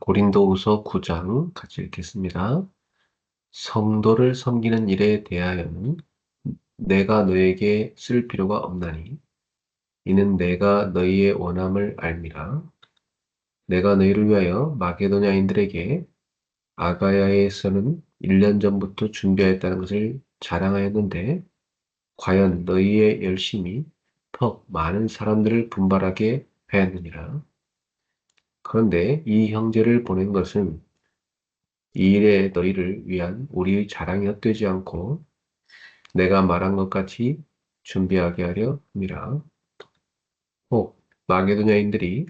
고린도후서 9장 같이 읽겠습니다. 성도를 섬기는 일에 대하여는 내가 너에게 쓸 필요가 없나니 이는 내가 너희의 원함을 알미라. 내가 너희를 위하여 마게도냐인들에게 아가야에서는 1년 전부터 준비하였다는 것을 자랑하였는데 과연 너희의 열심이 더 많은 사람들을 분발하게 하였느니라. 그런데 이 형제를 보낸 것은 이 일에 너희를 위한 우리의 자랑이 헛되지 않고 내가 말한 것 같이 준비하게 하려 함이라. 혹 마게도냐인들이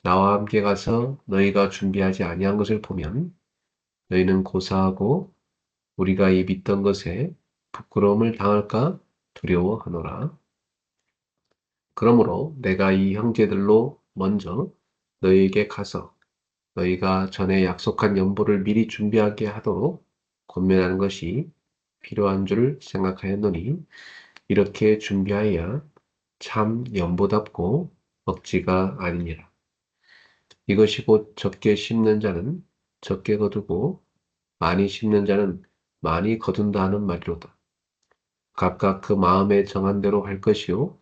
나와 함께 가서 너희가 준비하지 아니한 것을 보면 너희는 고사하고 우리가 이 믿던 것에 부끄러움을 당할까 두려워하노라. 그러므로 내가 이 형제들로 먼저 너희에게 가서 너희가 전에 약속한 연보를 미리 준비하게 하도록 권면하는 것이 필요한 줄 생각하였노니 이렇게 준비하여야 참 연보답고 억지가 아니니라. 이것이 곧 적게 심는 자는 적게 거두고 많이 심는 자는 많이 거둔다 하는 말이로다. 각각 그 마음에 정한 대로 할 것이요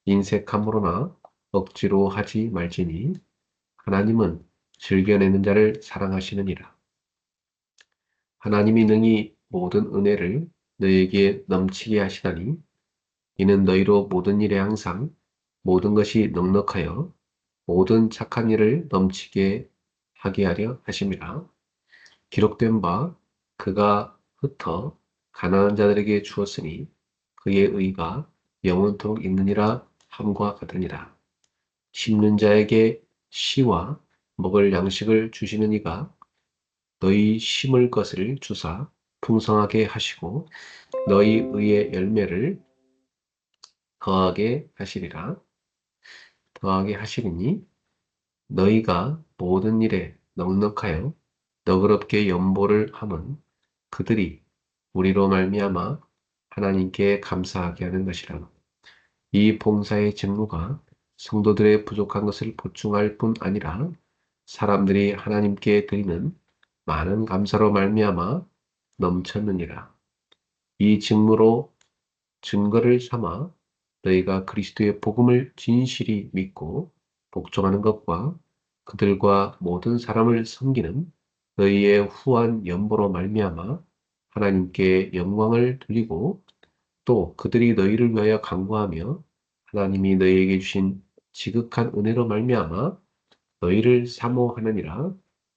인색함으로나 억지로 하지 말지니 하나님은 즐겨내는 자를 사랑하시느니라. 하나님이 능히 모든 은혜를 너희에게 넘치게 하시다니 이는 너희로 모든 일에 항상 모든 것이 넉넉하여 모든 착한 일을 넘치게 하게 하려 하심이라. 기록된 바 그가 흩어 가난한 자들에게 주었으니 그의 의가 영원토록 있느니라 함과 같으니라. 심는 자에게 씨와 먹을 양식을 주시는 이가 너희 심을 것을 주사 풍성하게 하시고 너희 의의 열매를 더하게 하시리라. 더하게 하시리니 너희가 모든 일에 넉넉하여 너그럽게 연보를 함은 그들이 우리로 말미암아 하나님께 감사하게 하는 것이라. 이 봉사의 직무가 성도들의 부족한 것을 보충할 뿐 아니라 사람들이 하나님께 드리는 많은 감사로 말미암아 넘쳤느니라. 이 직무로 증거를 삼아 너희가 그리스도의 복음을 진실이 믿고 복종하는 것과 그들과 모든 사람을 섬기는 너희의 후한 연보로 말미암아 하나님께 영광을 돌리고 또 그들이 너희를 위하여 간구하며 하나님이 너희에게 주신 지극한 은혜로 말미암아 너희를 사모하느니라.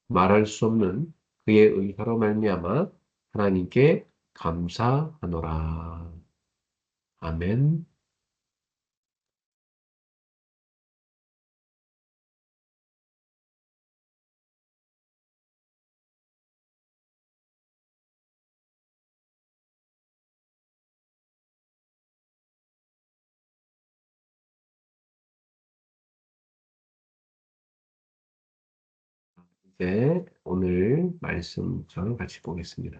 말할 수 없는 그의 의사로 말미암아 하나님께 감사하노라. 아멘. 이제 오늘 말씀을 같이 보겠습니다.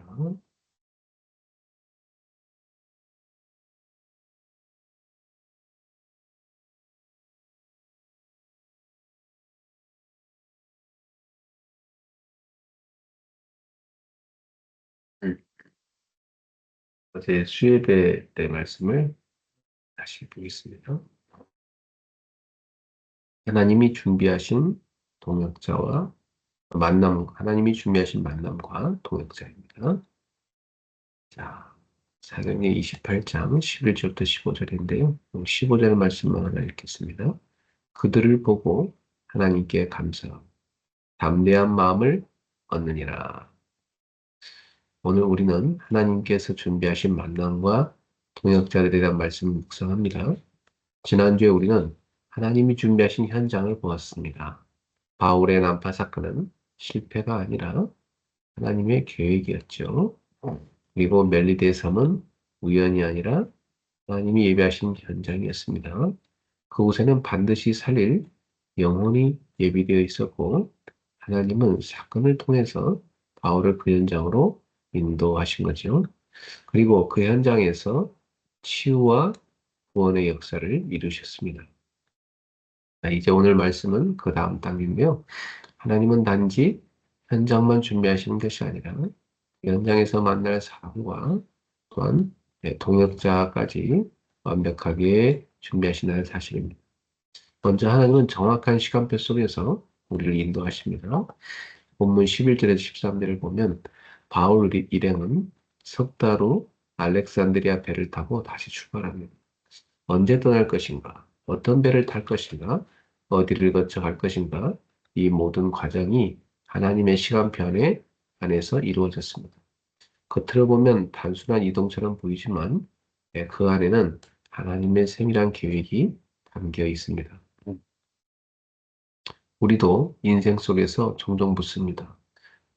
음, 어제 수예배 때 말씀을 다시 보겠습니다. 하나님이 준비하신 동역자와 하나님이 준비하신 만남과 동역자입니다. 자, 사경의 28장 11절부터 15절인데요. 15절 말씀만 하나 읽겠습니다. 그들을 보고 하나님께 감사하고 담대한 마음을 얻느니라. 오늘 우리는 하나님께서 준비하신 만남과 동역자들에 대한 말씀을 묵상합니다. 지난주에 우리는 하나님이 준비하신 현장을 보았습니다. 바울의 난파 사건은 실패가 아니라 하나님의 계획이었죠. 그리고 멜리드의 섬은 우연이 아니라 하나님이 예비하신 현장이었습니다. 그곳에는 반드시 살릴 영혼이 예비되어 있었고 하나님은 사건을 통해서 바울을 그 현장으로 인도하신 거죠. 그리고 그 현장에서 치유와 구원의 역사를 이루셨습니다. 이제 오늘 말씀은 그 다음 단계인데요. 하나님은 단지 현장만 준비하시는 것이 아니라 현장에서 만날 사람과 또한 동역자까지 완벽하게 준비하신다는 사실입니다. 먼저 하나님은 정확한 시간표 속에서 우리를 인도하십니다. 본문 11절에서 13절을 보면 바울 일행은 석 달 후 알렉산드리아 배를 타고 다시 출발합니다. 언제 떠날 것인가? 어떤 배를 탈 것인가? 어디를 거쳐 갈 것인가? 이 모든 과정이 하나님의 시간표 안에서 이루어졌습니다. 겉으로 보면 단순한 이동처럼 보이지만 그 안에는 하나님의 세밀한 계획이 담겨 있습니다. 우리도 인생 속에서 종종 묻습니다.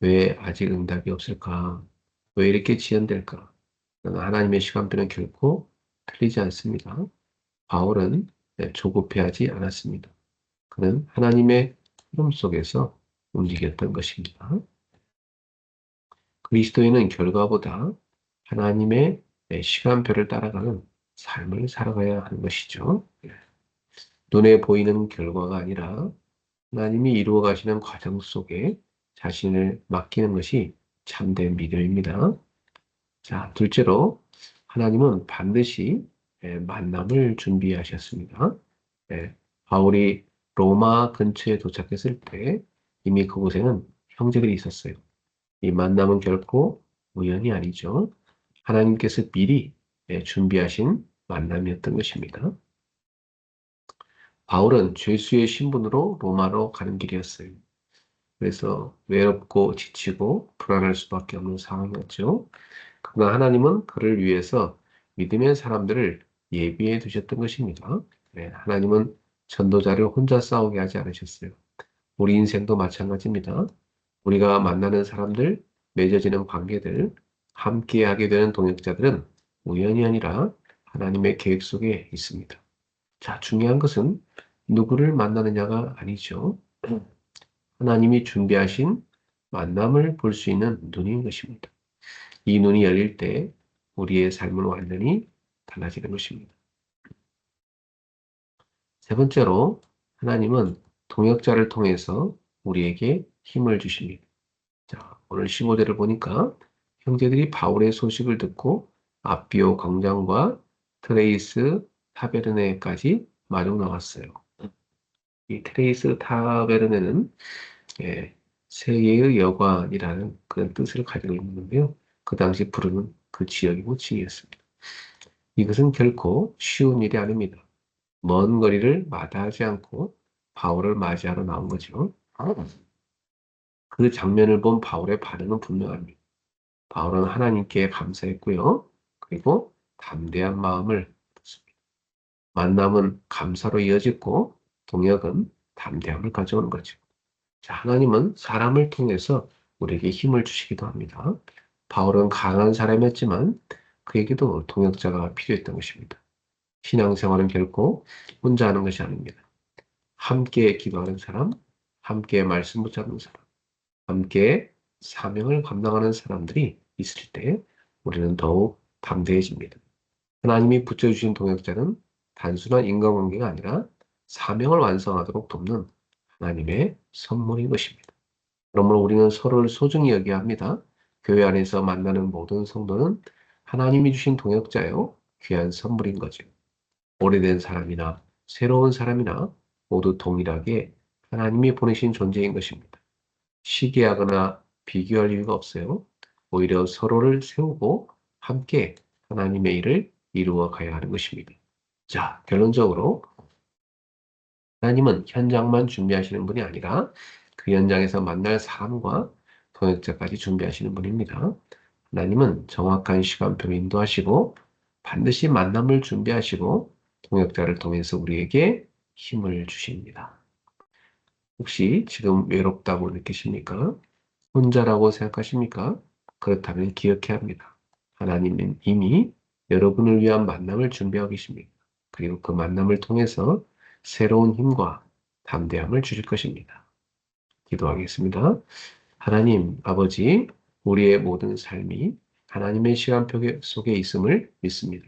왜 아직 응답이 없을까? 왜 이렇게 지연될까? 하나님의 시간표는 결코 틀리지 않습니다. 바울은 조급해하지 않았습니다. 그는 하나님의 흐름 속에서 움직였던 것입니다. 그리스도인은 결과보다 하나님의 시간표를 따라가는 삶을 살아가야 하는 것이죠. 눈에 보이는 결과가 아니라 하나님이 이루어 가시는 과정 속에 자신을 맡기는 것이 참된 믿음입니다. 자, 둘째로 하나님은 반드시 만남을 준비하셨습니다. 바울이 로마 근처에 도착했을 때 이미 그곳에는 형제들이 있었어요. 이 만남은 결코 우연이 아니죠. 하나님께서 미리 준비하신 만남이었던 것입니다. 바울은 죄수의 신분으로 로마로 가는 길이었어요. 그래서 외롭고 지치고 불안할 수밖에 없는 상황이었죠. 그러나 하나님은 그를 위해서 믿음의 사람들을 예비해 두셨던 것입니다. 하나님은 전도자를 혼자 싸우게 하지 않으셨어요. 우리 인생도 마찬가지입니다. 우리가 만나는 사람들, 맺어지는 관계들, 함께 하게 되는 동역자들은 우연이 아니라 하나님의 계획 속에 있습니다. 자, 중요한 것은 누구를 만나느냐가 아니죠. 하나님이 준비하신 만남을 볼 수 있는 눈인 것입니다. 이 눈이 열릴 때 우리의 삶은 완전히 달라지는 것입니다. 세 번째로 하나님은 동역자를 통해서 우리에게 힘을 주십니다. 자, 오늘 15절을 보니까 형제들이 바울의 소식을 듣고 아비오 광장과 트레이스 타베르네까지 마중 나왔어요. 이 트레이스 타베르네는 세계의 여관이라는 그런 뜻을 가지고 있는데요. 그 당시 부르는 그 지역의 호칭이었습니다. 이것은 결코 쉬운 일이 아닙니다. 먼 거리를 마다하지 않고 바울을 맞이하러 나온 거죠. 그 장면을 본 바울의 반응은 분명합니다. 바울은 하나님께 감사했고요. 그리고 담대한 마음을 얻었습니다. 만남은 감사로 이어지고 동역은 담대함을 가져오는 거죠. 자, 하나님은 사람을 통해서 우리에게 힘을 주시기도 합니다. 바울은 강한 사람이었지만 그에게도 동역자가 필요했던 것입니다. 신앙생활은 결코 혼자 하는 것이 아닙니다. 함께 기도하는 사람, 함께 말씀 붙잡는 사람, 함께 사명을 감당하는 사람들이 있을 때 우리는 더욱 담대해집니다. 하나님이 붙여주신 동역자는 단순한 인간관계가 아니라 사명을 완성하도록 돕는 하나님의 선물인 것입니다. 그러므로 우리는 서로를 소중히 여겨야 합니다. 교회 안에서 만나는 모든 성도는 하나님이 주신 동역자요, 귀한 선물인 거죠. 오래된 사람이나 새로운 사람이나 모두 동일하게 하나님이 보내신 존재인 것입니다. 시기하거나 비교할 이유가 없어요. 오히려 서로를 세우고 함께 하나님의 일을 이루어 가야 하는 것입니다. 자, 결론적으로 하나님은 현장만 준비하시는 분이 아니라 그 현장에서 만날 사람과 동역자까지 준비하시는 분입니다. 하나님은 정확한 시간표로 인도하시고 반드시 만남을 준비하시고 동역자를 통해서 우리에게 힘을 주십니다. 혹시 지금 외롭다고 느끼십니까? 혼자라고 생각하십니까? 그렇다면 기억해야 합니다. 하나님은 이미 여러분을 위한 만남을 준비하고 계십니다. 그리고 그 만남을 통해서 새로운 힘과 담대함을 주실 것입니다. 기도하겠습니다. 하나님, 아버지, 우리의 모든 삶이 하나님의 시간표 속에 있음을 믿습니다.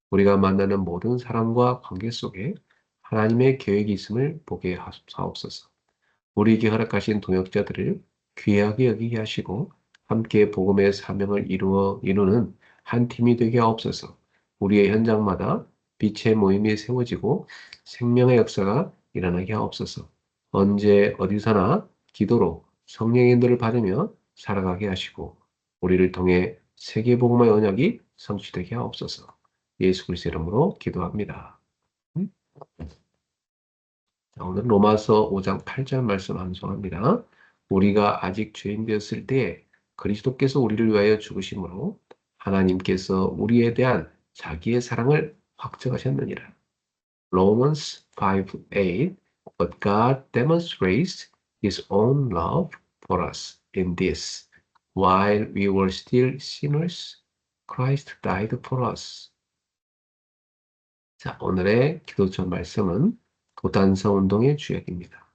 우리가 만나는 모든 사람과 관계 속에 하나님의 계획이 있음을 보게 하옵소서. 우리에게 허락하신 동역자들을 귀하게 여기게 하시고 함께 복음의 사명을 이루는 한 팀이 되게 하옵소서. 우리의 현장마다 빛의 모임이 세워지고 생명의 역사가 일어나게 하옵소서. 언제 어디서나 기도로 성령의 인도를 받으며 살아가게 하시고 우리를 통해 세계복음의 언약이 성취되게 하옵소서. 예수 그리스도의 이름으로 기도합니다. 음? 자, 오늘 로마서 5장 8절 말씀 암송합니다. 우리가 아직 죄인 되었을 때에 그리스도께서 우리를 위하여 죽으심으로 하나님께서 우리에 대한 자기의 사랑을 확증하셨느니라. Romans 5:8 But God demonstrates his own love for us in this while we were still sinners Christ died for us. 자, 오늘의 기도처 말씀은 도단성 운동의 주역입니다.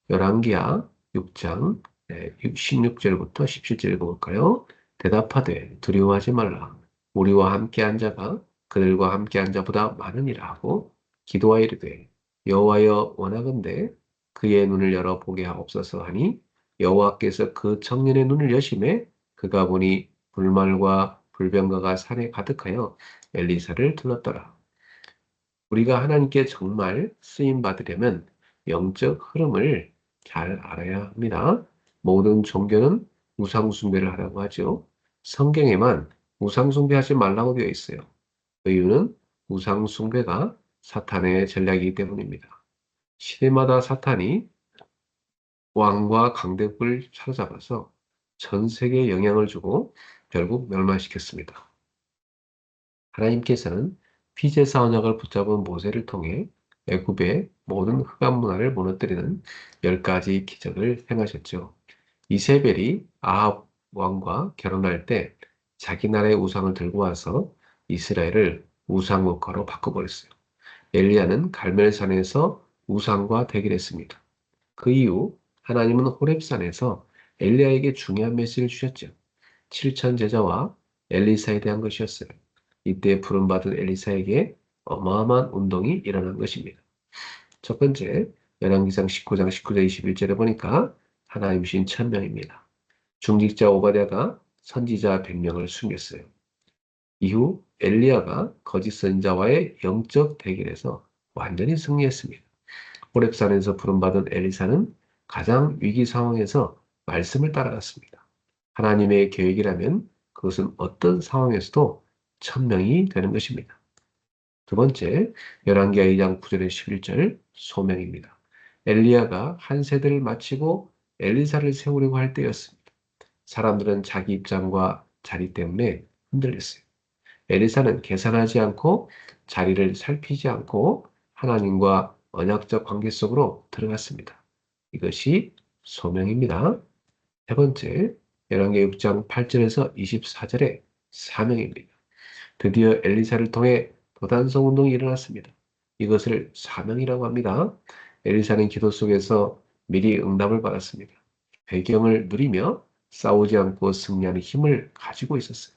열왕기하 6장 16절부터 17절 읽어볼까요? 대답하되 두려워하지 말라. 우리와 함께한 자가 그들과 함께한 자보다 많으니라 하고 기도하여 이르되 여호와여 원하건대 그의 눈을 열어 보게 하옵소서 하니 여호와께서 그 청년의 눈을 여심해 그가 보니 불말과 불병거가 산에 가득하여 엘리사를 둘렀더라. 우리가 하나님께 정말 쓰임 받으려면 영적 흐름을 잘 알아야 합니다. 모든 종교는 우상 숭배를 하라고 하죠. 성경에만 우상 숭배하지 말라고 되어 있어요. 그 이유는 우상 숭배가 사탄의 전략이기 때문입니다. 시대마다 사탄이 왕과 강대국을 사로잡아서 전 세계에 영향을 주고 결국 멸망시켰습니다. 하나님께서는 피제사 언약을 붙잡은 모세를 통해 애굽의 모든 흑암 문화를 무너뜨리는 10가지 기적을 행하셨죠. 이세벨이 아합 왕과 결혼할 때 자기 나라의 우상을 들고 와서 이스라엘을 우상 국가로 바꿔버렸어요. 엘리야는 갈멜산에서 우상과 대결했습니다. 그 이후 하나님은 호렙산에서 엘리야에게 중요한 메시지를 주셨죠. 7천 제자와 엘리사에 대한 것이었어요. 이때 부름받은 엘리사에게 어마어마한 운동이 일어난 것입니다. 첫 번째, 열왕기상 19장 19절 21절에 보니까 하나님신 1000명입니다. 중직자 오바댜가 선지자 100명을 숨겼어요. 이후 엘리야가 거짓 선지자와의 영적 대결에서 완전히 승리했습니다. 호렙산에서 부름받은 엘리사는 가장 위기 상황에서 말씀을 따라갔습니다. 하나님의 계획이라면 그것은 어떤 상황에서도 1000명이 되는 것입니다. 두 번째, 열왕기하 2장 9절에 11절 소명입니다. 엘리야가 한 세대를 마치고 엘리사를 세우려고 할 때였습니다. 사람들은 자기 입장과 자리 때문에 흔들렸어요. 엘리사는 계산하지 않고 자리를 살피지 않고 하나님과 언약적 관계 속으로 들어갔습니다. 이것이 소명입니다. 세 번째, 열왕기하 6장 8절에서 24절의 사명입니다. 드디어 엘리사를 통해 도단성 운동이 일어났습니다. 이것을 사명이라고 합니다. 엘리사는 기도 속에서 미리 응답을 받았습니다. 배경을 누리며 싸우지 않고 승리하는 힘을 가지고 있었어요.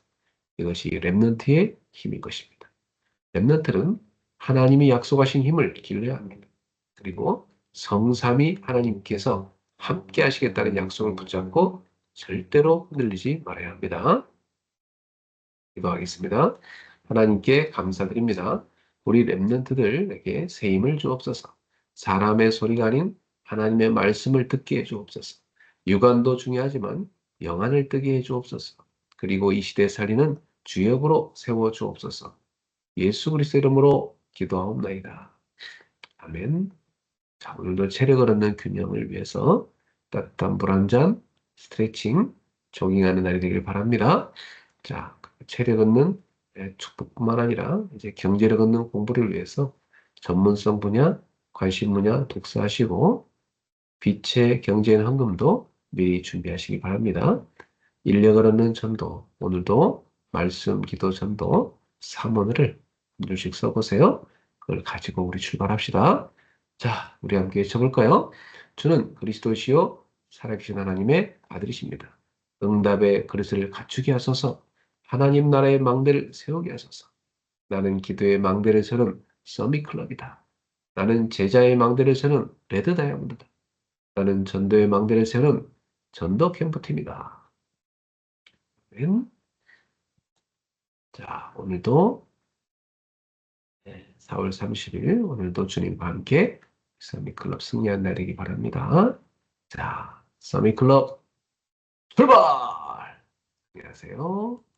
이것이 렘넌트의 힘인 것입니다. 렘넌트는 하나님이 약속하신 힘을 길러야 합니다. 그리고 성삼위 하나님께서 함께 하시겠다는 약속을 붙잡고 절대로 흔들리지 말아야 합니다. 기도하겠습니다. 하나님께 감사드립니다. 우리 렘넌트들에게 새 힘을 주옵소서. 사람의 소리가 아닌 하나님의 말씀을 듣게 해 주옵소서. 육안도 중요하지만 영안을 뜨게 해 주옵소서. 그리고 이 시대 살리는 주역으로 세워 주옵소서. 예수 그리스도 이름으로 기도하옵나이다. 아멘. 자, 오늘도 체력을 얻는 균형을 위해서 따뜻한 물 한 잔, 스트레칭, 조깅하는 날이 되길 바랍니다. 자, 체력 얻는 축복뿐만 아니라 이제 경제력 얻는 공부를 위해서 전문성 분야, 관심 분야 독서하시고 빛의 경제인 헌금도 미리 준비하시기 바랍니다. 인력을 얻는 전도, 오늘도 말씀, 기도, 전도 3원을 한 줄씩 써보세요. 그걸 가지고 우리 출발합시다. 자, 우리 함께 외쳐볼까요? 주는 그리스도시요 살아계신 하나님의 아들이십니다. 응답의 그릇을 갖추게 하소서. 하나님 나라의 망대를 세우게 하소서. 나는 기도의 망대를 세우는 서밋클럽이다. 나는 제자의 망대를 세우는 레드 다이아몬드다. 나는 전도의 망대를 세우는 전도 캠프팀이다. 자, 오늘도 4월 30일 오늘도 주님과 함께 서밋클럽 승리한 날이기 바랍니다. 자, 서밋클럽 출발! 안녕하세요.